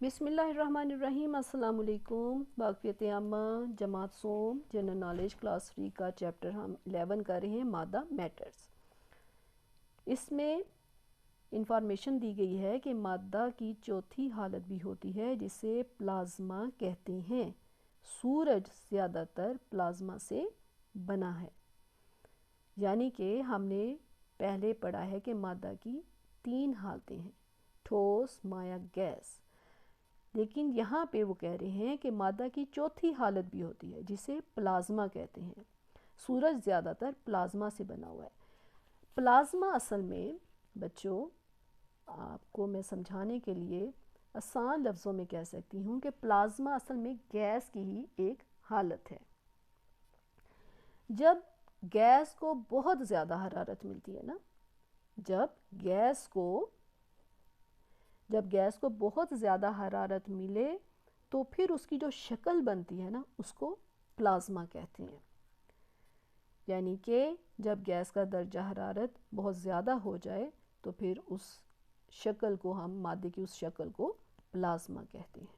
بسم اللہ الرحمن الرحیم۔ السلام علیکم۔ واقفیت عامہ جماعت سوم جنرل نالج کلاس 3 کا چیپٹر ہم 11 کر رہے ہیں، مادہ میٹرز۔ اس میں انفارمیشن دی گئی ہے کہ مادہ کی چوتھی حالت بھی ہوتی ہے جسے پلازما کہتے ہیں۔ سورج زیادہ تر پلازما سے بنا ہے، یعنی کہ ہم نے پہلے پڑھا ہے کہ مادہ کی 3 حالتیں ہیں، ٹھوس، مائع، گیس۔ لیکن یہاں پہ وہ کہہ رہے ہیں کہ مادہ کی چوتھی حالت بھی ہوتی ہے جسے پلازما کہتے ہیں۔ سورج زیادہ تر پلازما سے بنا ہوا ہے۔ پلازما اصل میں بچوں، آپ کو میں سمجھانے کے لیے آسان لفظوں میں کہہ سکتی ہوں کہ پلازما اصل میں گیس کی ہی ایک حالت ہے۔ جب گیس کو بہت زیادہ حرارت ملتی ہے نا، جب گیس کو بہت زیادہ حرارت ملے تو پھر اس کی جو شکل بنتی ہے نا، اس کو پلازما کہتے ہیں۔ یعنی کہ جب گیس کا درجہ حرارت بہت زیادہ ہو جائے تو پھر اس شکل کو ہم مادے کی اس شکل کو پلازما کہتے ہیں۔